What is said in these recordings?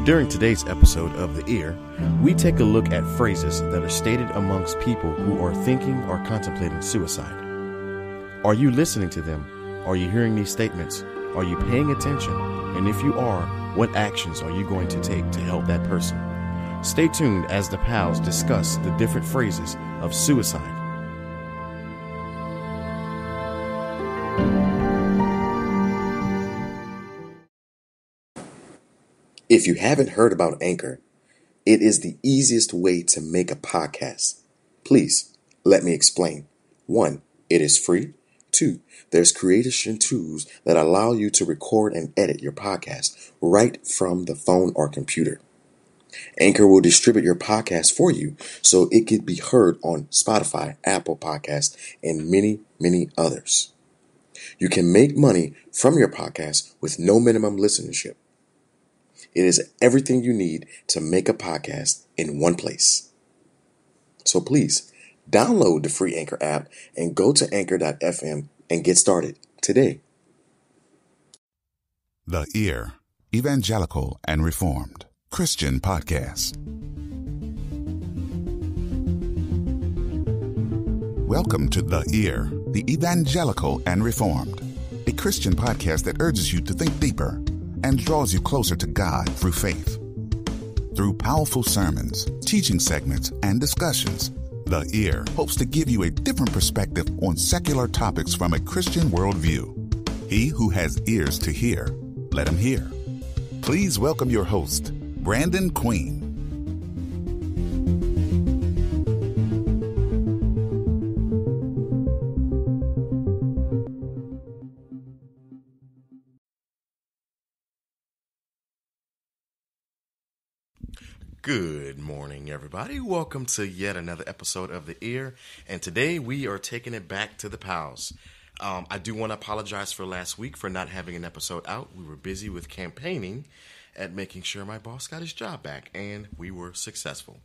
During today's episode of The Ear, we take a look at phrases that are stated amongst people who are thinking or contemplating suicide. Are you listening to them? Are you hearing these statements? Are you paying attention? And if you are, what actions are you going to take to help that person? Stay tuned as the P.A.Ls discuss the different phrases of suicide. If you haven't heard about Anchor, it is the easiest way to make a podcast. Please, let me explain. 1, it is free. 2, there's creation tools that allow you to record and edit your podcast right from the phone or computer. Anchor will distribute your podcast for you so it can be heard on Spotify, Apple Podcasts, and many, many others. You can make money from your podcast with no minimum listenership. It is everything you need to make a podcast in one place. So please, download the free Anchor app and go to anchor.fm and get started today. The Ear, Evangelical and Reformed Christian Podcast. Welcome to The Ear, the Evangelical and Reformed, a Christian podcast that urges you to think deeper and draws you closer to God through faith. Through powerful sermons, teaching segments, and discussions, The Ear hopes to give you a different perspective on secular topics from a Christian worldview. He who has ears to hear, let him hear. Please welcome your host, Brandon Queen. Good morning, everybody. Welcome to yet another episode of The Ear, and today we are taking it back to the P.A.Ls. I do want to apologize for last week for not having an episode out. We were busy with campaigning at making sure my boss got his job back, and we were successful.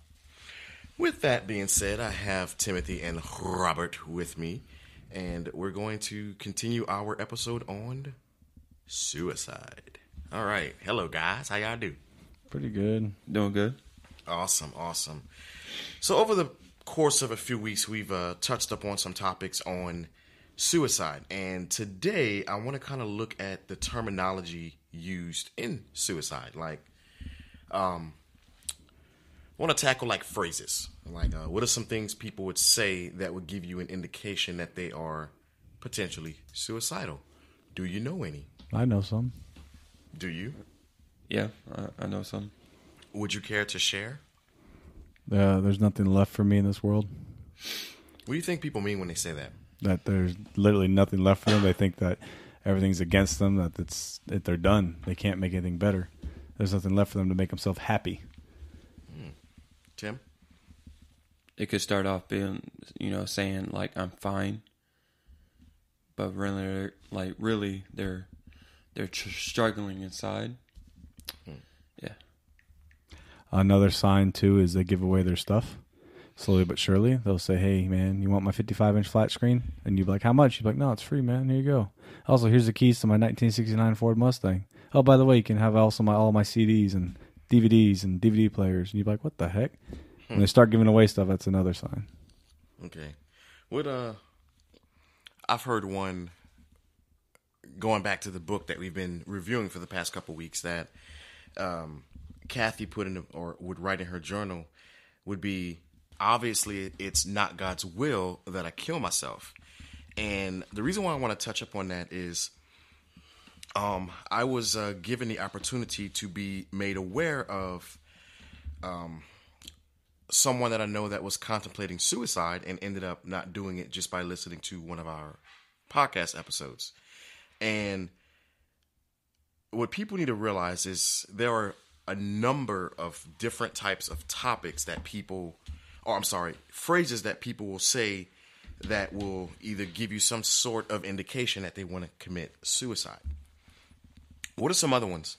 With that being said, I have Timothy and Robert with me, and we're going to continue our episode on suicide. All right. Hello, guys. How y'all do? Pretty good. Doing good. Awesome. So over the course of a few weeks, we've touched up on some topics on suicide. And today, I want to kind of look at the terminology used in suicide. Like, I want to tackle like phrases. Like, what are some things people would say that would give you an indication that they are potentially suicidal? Do you know any? I know some. Do you? Yeah, I know some. Would you care to share? There's nothing left for me in this world. What do you think people mean when they say that? That there's literally nothing left for them. They think that everything's against them, that they're done. They can't make anything better. There's nothing left for them to make themselves happy. Tim? It could start off being, saying like I'm fine, but really, they're struggling inside. Yeah. Another sign too is they give away their stuff slowly but surely. They'll say, "Hey, man, you want my 55-inch flat screen?" And you'd be like, "How much?" You'd be like, "No, it's free, man. Here you go. Also, here's the keys to my 1969 Ford Mustang. Oh, by the way, you can have also all my CDs and DVDs and DVD players." And you'd be like, "What the heck?" When they start giving away stuff, that's another sign. Okay. I've heard one, going back to the book that we've been reviewing for the past couple weeks, that Kathy put in or would write in her journal would be, obviously it's not God's will that I kill myself. And the reason why I want to touch up on that is I was given the opportunity to be made aware of someone that I know that was contemplating suicide and ended up not doing it just by listening to one of our podcast episodes. And what people need to realize is there are a number of different types of topics that phrases that people will say that will either give you some sort of indication that they want to commit suicide. What are some other ones?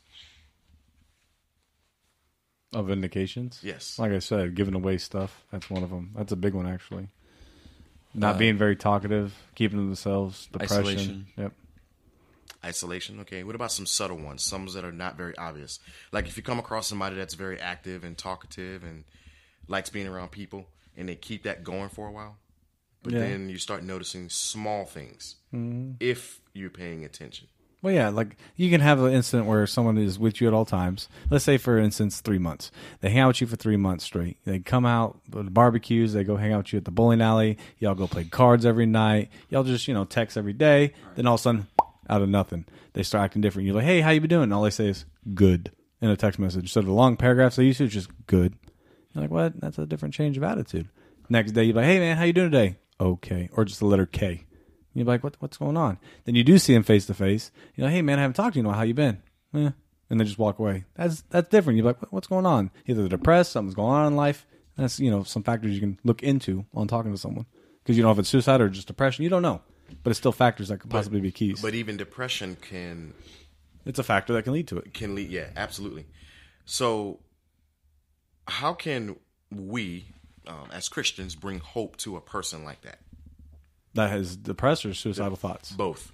Of indications? Yes. Like I said, giving away stuff. That's one of them. That's a big one, actually. Not being very talkative, keeping to themselves, depression. Isolation. Yep. Isolation, okay. What about some subtle ones? Some that are not very obvious. Like if you come across somebody that's very active and talkative and likes being around people, and they keep that going for a while, but then you start noticing small things if you're paying attention. Well, yeah, like you can have an incident where someone is with you at all times. Let's say, for instance, 3 months. They hang out with you for 3 months straight. They come out to the barbecues. They go hang out with you at the bowling alley. Y'all go play cards every night. Y'all just, text every day. Right. Then all of a sudden, out of nothing, they start acting different. You're like, hey, how you been doing? And all they say is, good, in a text message. So the long paragraphs they used to, just good. You're like, what? That's a different change of attitude. Next day, you're like, hey, man, how you doing today? Okay. Or just the letter K. You're like, what's going on? Then you do see him face to face. You're like, hey, man, I haven't talked to you in a while. How you been? And they just walk away. That's different. You're like, what's going on? Either they're depressed, something's going on in life. That's, some factors you can look into on talking to someone. Because you don't know if it's suicide or just depression. You don't know. But it's still factors that could possibly be keys. But even depression can... It's a factor that can lead to it. Can lead, yeah, absolutely. So how can we, as Christians, bring hope to a person like that? That has depressed or suicidal thoughts? Both.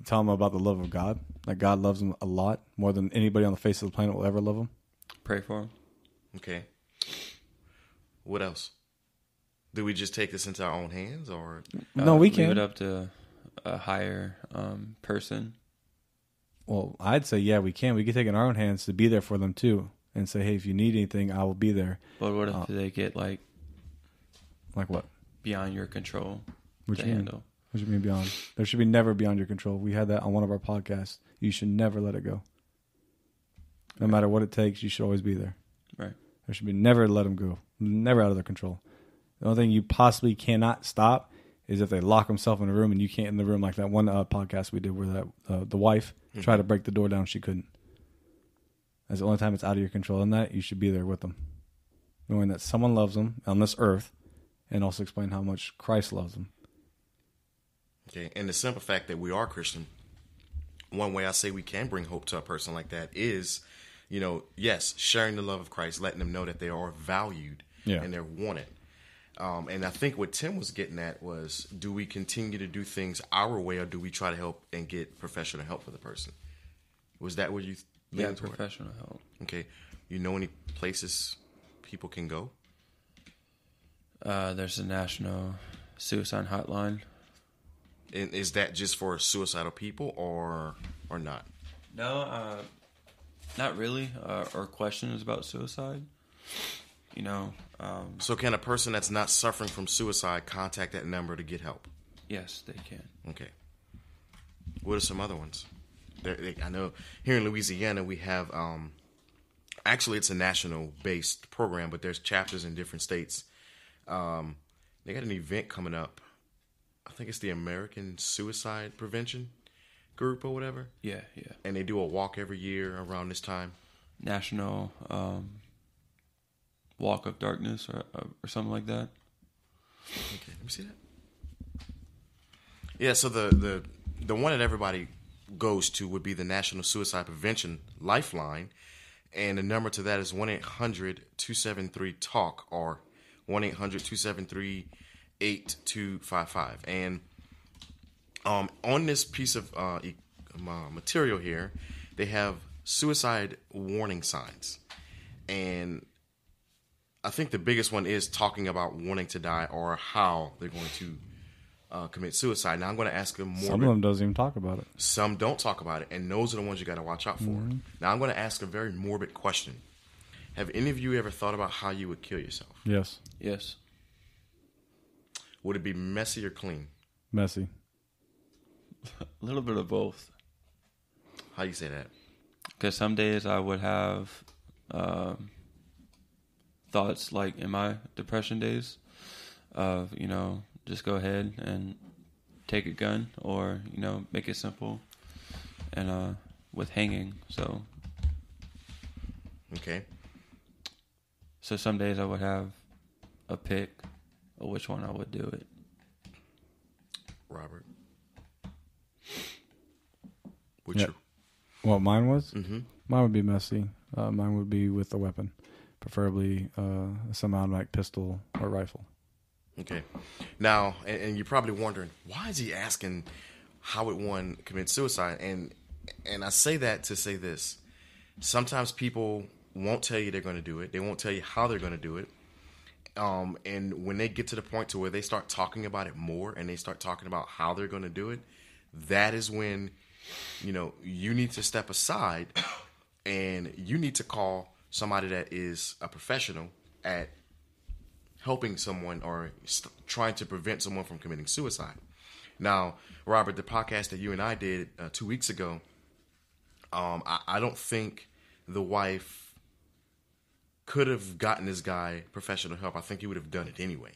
Tell them about the love of God. That God loves them a lot, more than anybody on the face of the planet will ever love them. Pray for them. Okay. What else? Do we just take this into our own hands, or no? We can leave it up to a higher person. Well, I'd say we can. We can take it in our own hands to be there for them too, and say, hey, if you need anything, I will be there. But what if they get like what? Beyond your control? What do you mean? What do you mean beyond? There should be never beyond your control. We had that on one of our podcasts. You should never let it go. No matter what it takes, you should always be there. Right. There should be never let them go. Never out of their control. The only thing you possibly cannot stop is if they lock themselves in a room and you can't in the room, like that one podcast we did where that the wife tried to break the door down. She couldn't. That's the only time it's out of your control. And that you should be there with them. Knowing that someone loves them on this earth, and also explain how much Christ loves them. Okay, and the simple fact that we are Christian, one way I say we can bring hope to a person like that is, yes, sharing the love of Christ, letting them know that they are valued and they're wanted. And I think what Tim was getting at was, do we continue to do things our way, or do we try to help and get professional help for the person? Was that what you leaned toward? Professional help. Okay. Any places people can go? There's a national suicide hotline. And is that just for suicidal people or not? No, not really. Or questions about suicide. So can a person that's not suffering from suicide contact that number to get help? Yes, they can. Okay. What are some other ones? I know here in Louisiana we have, actually it's a national-based program, but there's chapters in different states. They got an event coming up. I think it's the American Suicide Prevention Group or whatever. Yeah. And they do a walk every year around this time. National Walk of Darkness or something like that. Okay, let me see that. Yeah, so the one that everybody goes to would be the National Suicide Prevention Lifeline, and the number to that is 1-800-273-TALK or 1-800-273-8255. And on this piece of material here, they have suicide warning signs. And I think the biggest one is talking about wanting to die or how they're going to commit suicide. Now, I'm going to ask them more. Some of them doesn't even talk about it. Some don't talk about it, and those are the ones you got to watch out for. Mm-hmm. Now, I'm going to ask a very morbid question. Have any of you ever thought about how you would kill yourself? Yes. Yes. Would it be messy or clean? Messy. A little bit of both. How you say that? Because some days I would have thoughts like in my depression days of, just go ahead and take a gun or, make it simple and with hanging. So. Okay. So some days I would have a pick of which one I would do it. Robert. What's your... What mine was? Mm-hmm. Mine would be messy. Mine would be with a weapon, preferably a semi-automatic pistol or rifle. Okay. Now, and you're probably wondering, why is he asking how would one commit suicide? And I say that to say this. Sometimes people won't tell you they're going to do it. They won't tell you how they're going to do it. And when they get to the point to where they start talking about it more and they start talking about how they're going to do it, that is when, you need to step aside and you need to call somebody that is a professional at helping someone or trying to prevent someone from committing suicide. Now, Robert, the podcast that you and I did 2 weeks ago, I don't think the wife could have gotten this guy professional help. I think he would have done it anyway.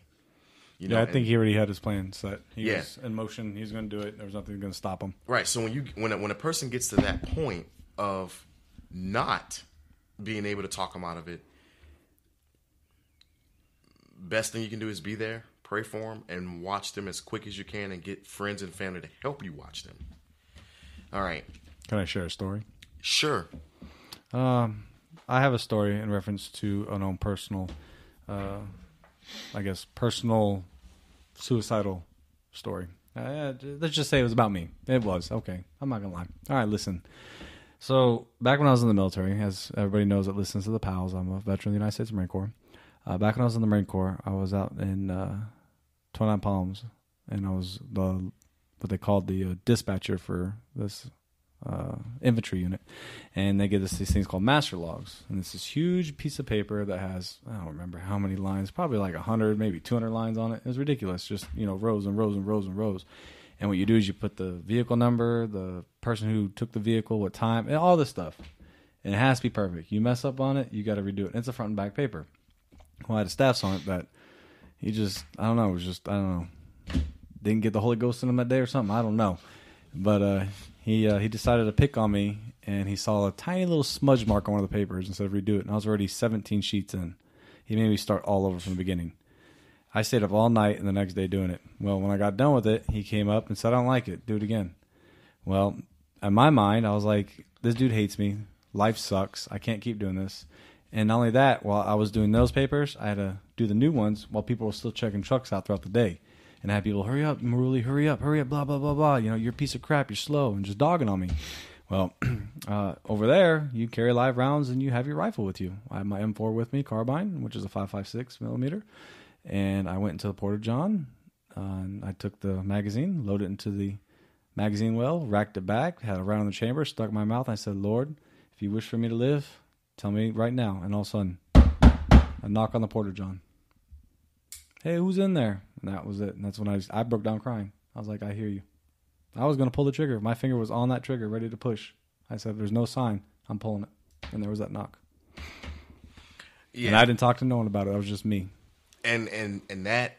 I think he already had his plan set. He was in motion. He was going to do it. There was nothing going to stop him. Right. So when a person gets to that point of not being able to talk him out of it, best thing you can do is be there, pray for them, and watch them as quick as you can, and get friends and family to help you watch them. All right. Can I share a story? Sure. I have a story in reference to an own personal, personal suicidal story. Let's just say it was about me. It was. Okay. I'm not going to lie. All right, listen. So back when I was in the military, as everybody knows that listens to the P.A.Ls, I'm a veteran of the United States Marine Corps. Back when I was in the Marine Corps, I was out in 29 Palms, and I was what they called the dispatcher for this infantry unit, and they give us these things called master logs, and it's this huge piece of paper that has, I don't remember how many lines, probably like 100, maybe 200 lines on it. It was ridiculous, just rows and rows and rows and rows. And what you do is you put the vehicle number, the person who took the vehicle, what time, and all this stuff, and it has to be perfect. You mess up on it, you got to redo it. And it's a front and back paper. Well, I had staffs on it that he just, I don't know, didn't get the Holy Ghost in him that day or something. I don't know. But he decided to pick on me, and he saw a tiny little smudge mark on one of the papers and said redo it. And I was already 17 sheets in. He made me start all over from the beginning. I stayed up all night and the next day doing it. Well, when I got done with it, he came up and said, I don't like it. Do it again. Well, in my mind, I was like, this dude hates me. Life sucks. I can't keep doing this. And not only that, while I was doing those papers, I had to do the new ones while people were still checking trucks out throughout the day. And I had people, hurry up, Maruli, hurry up, blah, blah, blah, blah. You're a piece of crap, you're slow, and just dogging on me. Well, over there, you carry live rounds and you have your rifle with you. I have my M4 with me, carbine, which is a 5.56 millimeter. And I went into the Porta-John, and I took the magazine, loaded it into the magazine well, racked it back, had a round in the chamber, stuck in my mouth. I said, Lord, if you wish for me to live, tell me right now. And all of a sudden, a knock on the Porta-John. Hey, who's in there? And that was it. And that's when I broke down crying. I was like, I hear you. I was going to pull the trigger. My finger was on that trigger, ready to push. I said, there's no sign. I'm pulling it. And there was that knock. Yeah. And I didn't talk to no one about it. That was just me. And that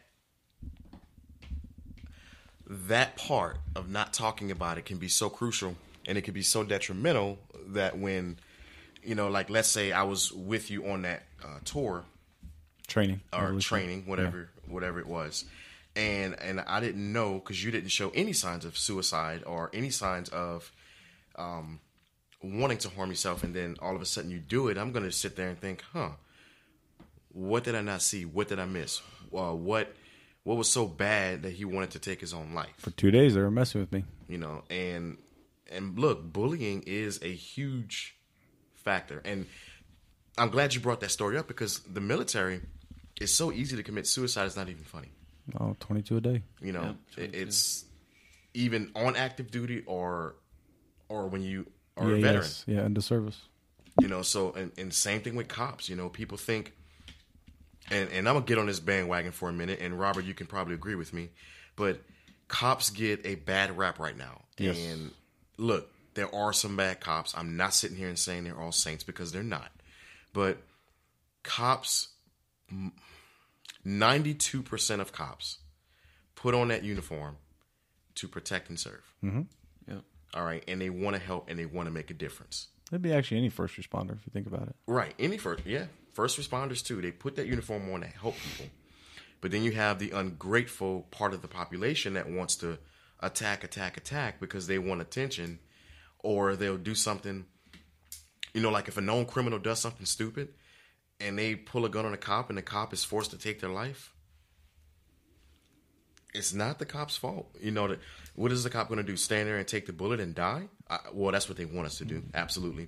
part of not talking about it can be so crucial, and it can be so detrimental that when, like let's say I was with you on that tour, training, whatever it was, and I didn't know because you didn't show any signs of suicide or any signs of wanting to harm yourself, and then all of a sudden you do it. I'm going to sit there and think, what did I not see? What did I miss? What was so bad that he wanted to take his own life? For 2 days, they were messing with me. And look, bullying is a huge factor. And I'm glad you brought that story up because the military is so easy to commit suicide. It's not even funny. Oh, 22 a day. It's even on active duty or when you are a EAS, veteran. Yeah, into service. So, and same thing with cops. People think, and I'm going to get on this bandwagon for a minute, and Robert, you can probably agree with me, but cops get a bad rap right now. Yes. And look, there are some bad cops. I'm not sitting here and saying they're all saints because they're not. But cops, 92% of cops put on that uniform to protect and serve. Mm-hmm. Yep. All right. And they want to help and they want to make a difference. It'd be actually any first responder if you think about it. Right. First responders too. They put that uniform on to help people. But then you have the ungrateful part of the population that wants to attack because they want attention, or they'll do something, like if a known criminal does something stupid and they pull a gun on a cop and the cop is forced to take their life, it's not the cop's fault. You know, what is the cop going to do? Stand there and take the bullet and die? Well, that's what they want us to do. Absolutely.